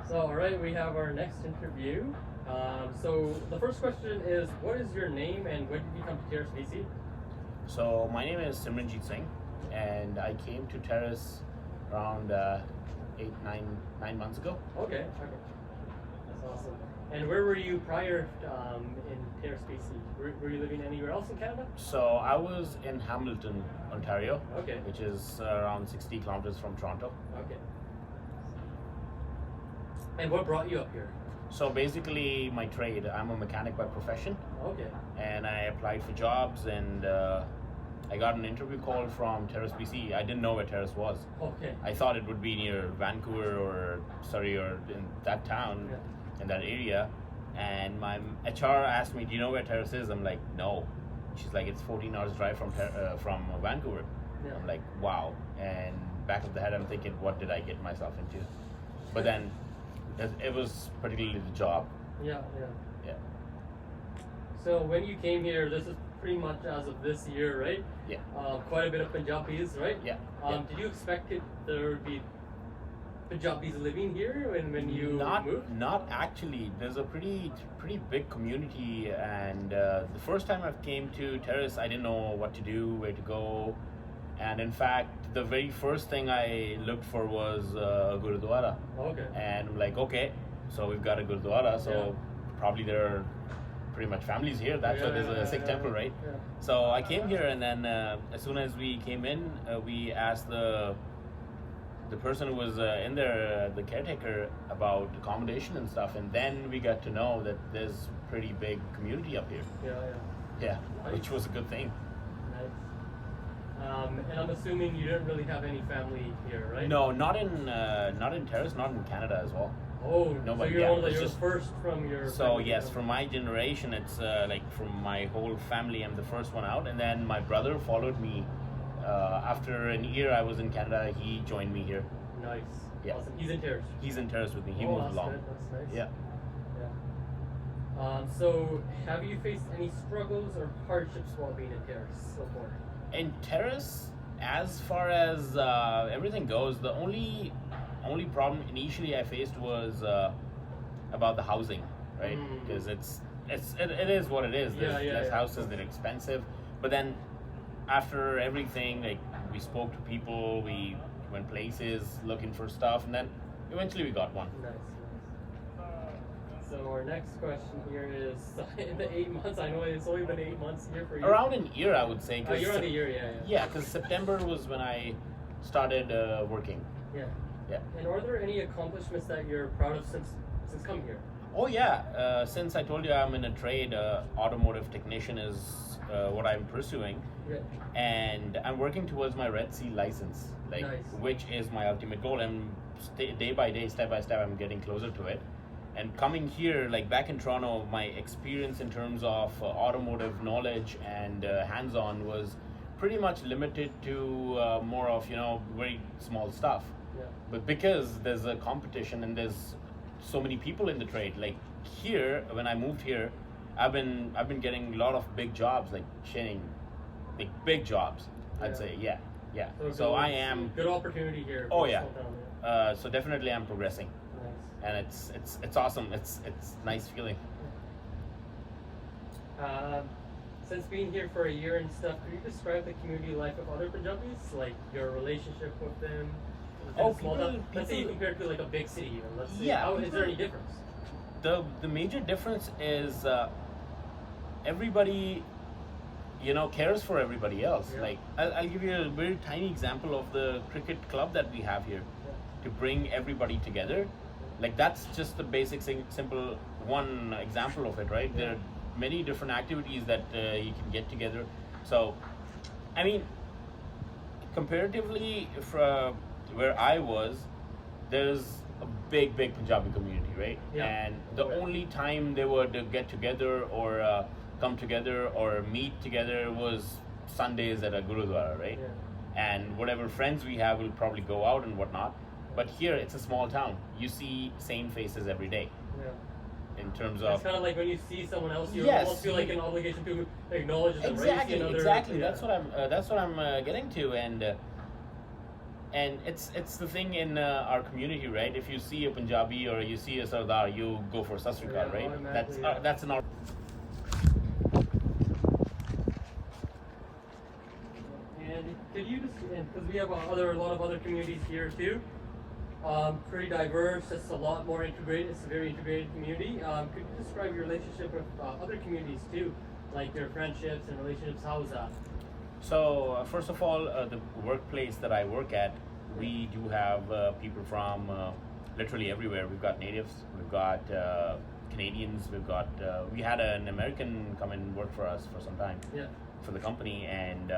So, all right, we have our next interview. So, the first question is, what is your name and when did you come to Terrace, BC? So my name is Simranjeet Singh, and I came to Terrace around 9 months ago. Okay, that's awesome. And where were you prior in Terrace, BC? Were you living anywhere else in Canada? So I was in Hamilton, Ontario, Okay. which is around 60 kilometers from Toronto. Okay. And what brought you up here? So basically, my trade, I'm a mechanic by profession, Okay. and I applied for jobs, and I got an interview call from Terrace, BC. I didn't know where Terrace was. Okay. I thought it would be near Vancouver or Surrey or in that town, in that area. And my HR asked me, "Do you know where Terrace is?" I'm like, "No." She's like, "It's 14 hours drive from Vancouver." Yeah. I'm like, "Wow!" And back of the head, I'm thinking, "What did I get myself into?" But then it was particularly the job. Yeah. Yeah. So when you came here, this is pretty much as of this year, right? Yeah. Quite a bit of Punjabis, right? Yeah. Did you expect there would be Punjabis living here when you moved? Not actually. There's a pretty big community, and the first time I came to Terrace, I didn't know what to do, where to go, and in fact, the very first thing I looked for was a Gurudwara. Okay. And I'm like, okay, so we've got a Gurudwara, so probably there are pretty much families here. That's why there's a Sikh temple, right? Yeah. So I came here, and then as soon as we came in, we asked the person who was in there, the caretaker, about accommodation and stuff, and then we got to know that there's pretty big community up here. Yeah, Nice. which was a good thing. Nice. And I'm assuming you didn't really have any family here, right? No, not in Terrace, not in Canada as well. Oh, Nobody, so you're yeah, one of it's the just- first from your. So family, yes, yeah. from my generation, it's like from my whole family, I'm the first one out, and then my brother followed me. After an year I was in Canada, he joined me here. Nice. Yeah. Awesome. He's in Terrace. He's in Terrace with me. He Oh, moved that's along. good. That's nice. Yeah. So, have you faced any struggles or hardships while being in Terrace so far? In Terrace, as far as everything goes, the only problem initially I faced was about the housing, right? Because it is what it is. There's less houses, they're expensive. But then after everything, like, we spoke to people, we went places looking for stuff, and then eventually we got one. Nice. So our next question here is, in the 8 months, I know it's only been 8 months here for you. Around an year, I would say. Oh, you're on the year, yeah. Yeah, because September was when I started working. Yeah. Yeah. And are there any accomplishments that you're proud of since coming here? Oh yeah, since I told you I'm in a trade, automotive technician is what I'm pursuing, Yeah. and I'm working towards my Red Sea license, like, Nice. which is my ultimate goal. And day by day, step by step, I'm getting closer to it. And coming here, like back in Toronto, my experience in terms of automotive knowledge and hands-on was pretty much limited to more of, very small stuff. Yeah. But because there's a competition and there's so many people in the trade, like here, when I moved here, I've been getting a lot of big jobs, like big jobs. I'd say, yeah. So I am. Good opportunity here. Oh for yeah. small town, So definitely I'm progressing, Nice. and it's awesome. It's nice feeling. Since being here for a year and stuff, could you describe the community life of other Punjabis, like your relationship with them? within a small town? Let's say you compare it to like a big city, even. Let's say, is there any difference? The major difference is everybody, cares for everybody else. Yeah. Like I'll give you a very tiny example of the cricket club that we have here, to bring everybody together. Like, that's just the basic simple one example of it, right? There are many different activities that you can get together. So, I mean, comparatively from where I was, there's a big Punjabi community, right? Yeah. And the only time they would get together or come together or meet together was Sundays at a Gurudwara, right? Yeah. And whatever friends we have will probably go out and whatnot. But here, it's a small town. You see same faces every day. Yeah. In terms It's of kind of like when you see someone else, you Yes. almost feel like an obligation to acknowledge them, right? You see exactly. another- Exactly. yeah. That's what I'm getting to. And And it's the thing in our community, right? If you see a Punjabi or you see a Sardar, you go for Sat Sri Akal, right? That's an. And could you just, because we have a lot of other communities here too, pretty diverse. It's a lot more integrated. It's a very integrated community. Could you describe your relationship with other communities too, like your friendships and relationships? How is that? So first of all, the workplace that I work at, we do have people from literally everywhere. We've got natives, we've got Canadians, we had an American come and work for us for some time, yeah, for the company, and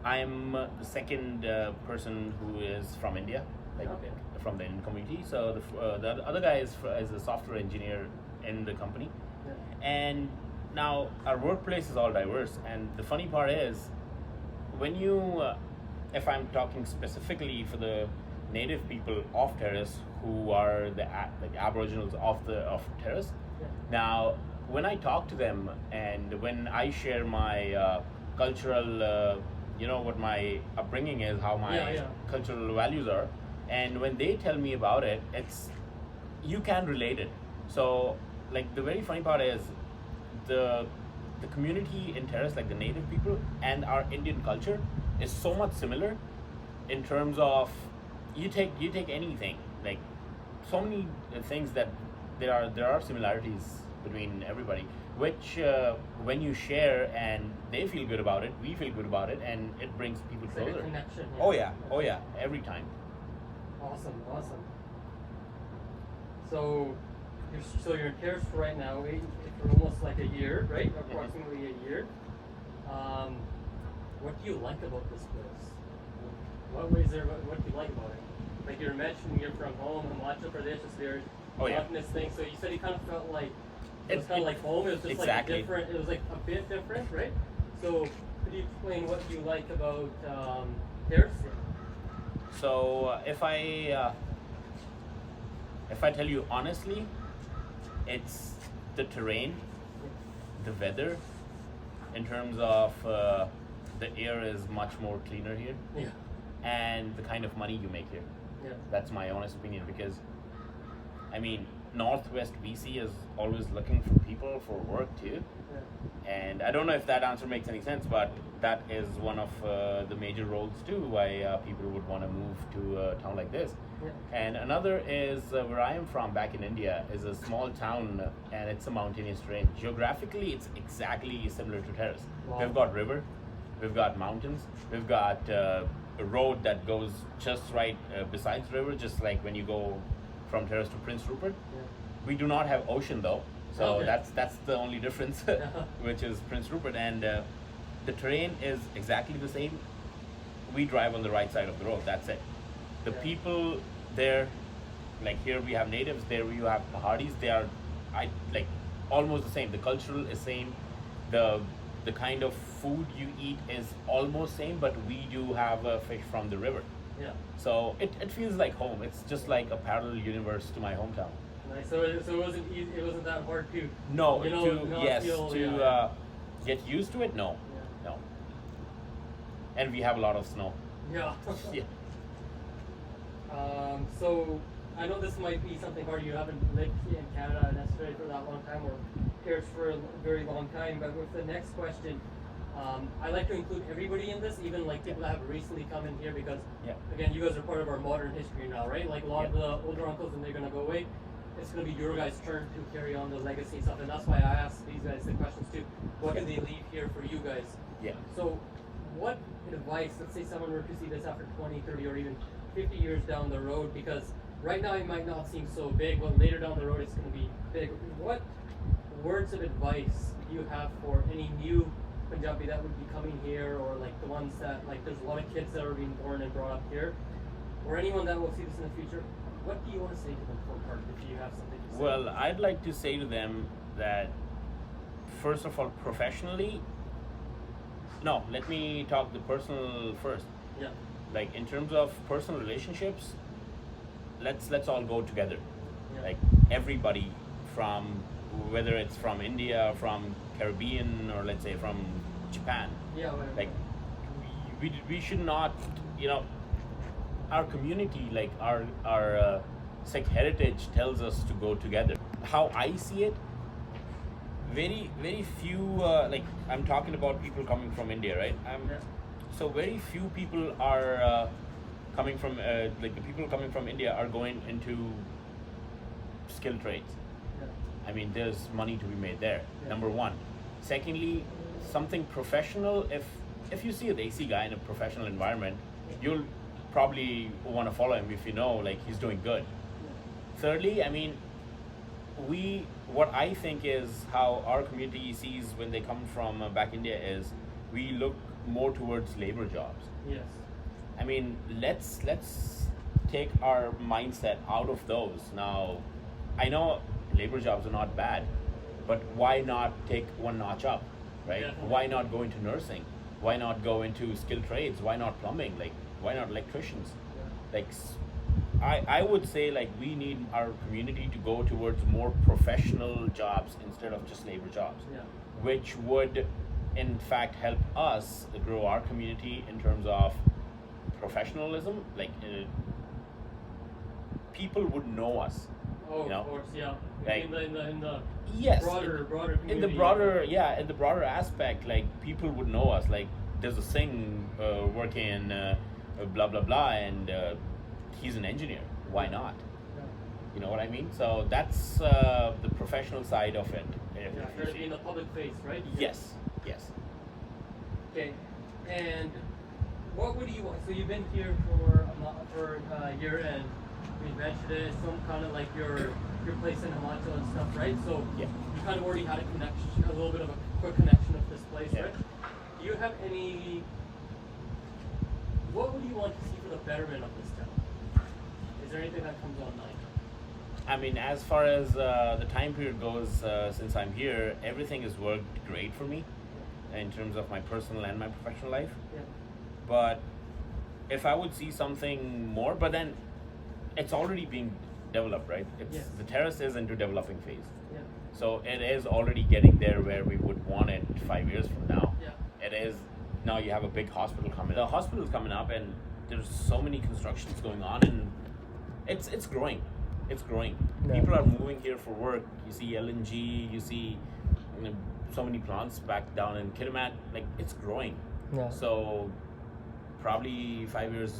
I'm the second person who is from India, like from the Indian community. So the other guy is a software engineer in the company, yeah. And now our workplace is all diverse, and the funny part is when you if I'm talking specifically for the native people of Terrace, who are the like aboriginals of Terrace, yeah. Now when I talk to them and when I share my cultural what my upbringing is, how my cultural values are, and when they tell me about it, you can relate it. So like the very funny part is the community in Terrace, like the native people and our Indian culture, is so much similar in terms of you take anything, like so many things that there are similarities between everybody, which when you share and they feel good about it, we feel good about it, and it brings people closer. Like a connection. Yeah. Oh yeah, every time. Awesome. So you're in Terrace right now for almost like a year, right? Approximately a year. What do you like about this place? What do you like about it? Like you're mentioning you're from home, Himachal Pradesh is there. This thing. So you said you kind of felt like it was kind of like home. It was just like different. It was like a bit different, right? So could you explain what you like about Terrace? So if I tell you honestly, it's the terrain, the weather, in terms of the air is much more cleaner here, yeah, and the kind of money you make here. Yeah. That's my honest opinion, because I mean Northwest BC is always looking for people for work too. Yeah. And I don't know if that answer makes any sense, but that is one of the major roles too why people would want to move to a town like this. Yeah. And another is where I am from back in India is a small town, and it's a mountainous terrain. Geographically, it's exactly similar to Terrace. Wow. We've got river, we've got mountains, we've got a road that goes just right besides the river, just like when you go from Terrace to Prince Rupert. Yeah. We do not have ocean though, so okay. that's the only difference, which is Prince Rupert, and the terrain is exactly the same. We drive on the right side of the road. That's it. The people there, like here we have natives, there you have Pahadis. They are, like almost the same. The cultural is same. The kind of food you eat is almost same, but we do have fish from the river. Yeah. So it feels like home. It's just like a parallel universe to my hometown. Nice. So it wasn't easy. It wasn't that hard to. No, feel, get used to it. No, yeah. no. And we have a lot of snow. Yeah. Yeah. So I know this might be something hard. You haven't lived in Canada necessarily for that long time, or here for a very long time. But with the next question, I like to include everybody in this, even like people that have recently come in here, because again, you guys are part of our modern history now, right? Like a lot of the older uncles, when they're gonna go away, it's gonna be your guys' turn to carry on the legacy and stuff, and that's why I asked these guys the questions too. What can they leave here for you guys? Yeah. So, what advice, let's say someone were to see this after 20, 30, or even 50 years down the road, because right now it might not seem so big, but later down the road it's gonna be big. What words of advice do you have for any new Punjabi that would be coming here, or like the ones that, like, there's a lot of kids that are being born and brought up here, or anyone that will see this in the future? What do you want to say to them for part, if you have something to say? Well, I'd like to say to them that, first of all, professionally, no, let me talk the personal first. Yeah. Like in terms of personal relationships, let's all go together. Yeah. Like everybody, from whether it's from India, from Caribbean, or let's say from Japan. Yeah. Whatever. Like we should not, our community, like our Sikh heritage tells us to go together. How I see it, very few, like I'm talking about people coming from India, right? So very few people are coming from like the people coming from India are going into skilled trades. I mean, there's money to be made there. Number one. Secondly, something professional. If you see a Desi guy in a professional environment, you'll probably want to follow him if you know like he's doing good. Thirdly, I mean, what I think is how our community sees when they come from back India is we look more towards labor jobs. Yes. I mean, let's take our mindset out of those. Now, I know labor jobs are not bad, but why not take one notch up, right? Yeah. Why not go into nursing? Why not go into skilled trades? Why not plumbing? Like, why not electricians? Like, I would say like we need our community to go towards more professional jobs instead of just labor jobs, which would in fact help us grow our community in terms of professionalism. Like people would know us. Oh, of course, yeah. Like, in the yes, broader community. In the broader aspect, like people would know us. Like there's a Singh working in blah blah blah, and he's an engineer. Why not? Yeah. You know what I mean? So that's the professional side of it. You're in the public face, right? Yes. Okay, and what would you want? So you've been here for a year, and we mentioned it. Some kind of like your place in Himachal and stuff, right? So you kind of already had a little bit of a quick connection of this place, right? Do you have any? What would you want to see for the betterment of this town? Is there anything that comes online? I mean, as far as the time period goes, since I'm here, everything has worked great for me in terms of my personal and my professional life. Yeah. But if I would see something more, but then it's already being developed, right? The Terrace is into developing phase. Yeah. So it is already getting there where we would want it 5 years from now. Yeah. It is, now you have a big hospital coming. The hospital is coming up and there's so many constructions going on and it's growing. It's growing. Yeah. People are moving here for work. You see LNG, you see so many plants back down in Kitimat. Like it's growing. Yeah. So probably 5 years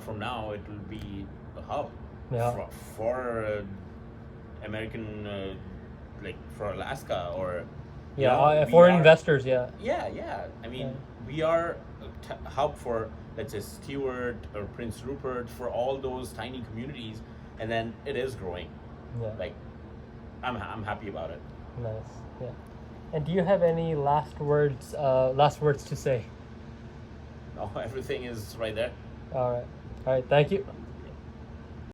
from now, it will be a hub for American, like for Alaska or for investors. Yeah. I mean, we are a hub for, let's say, Stewart or Prince Rupert, for all those tiny communities, and then it is growing. Yeah. Like, I'm happy about it. Nice. Yeah. And do you have any last words to say? No, everything is right there. All right. Thank you.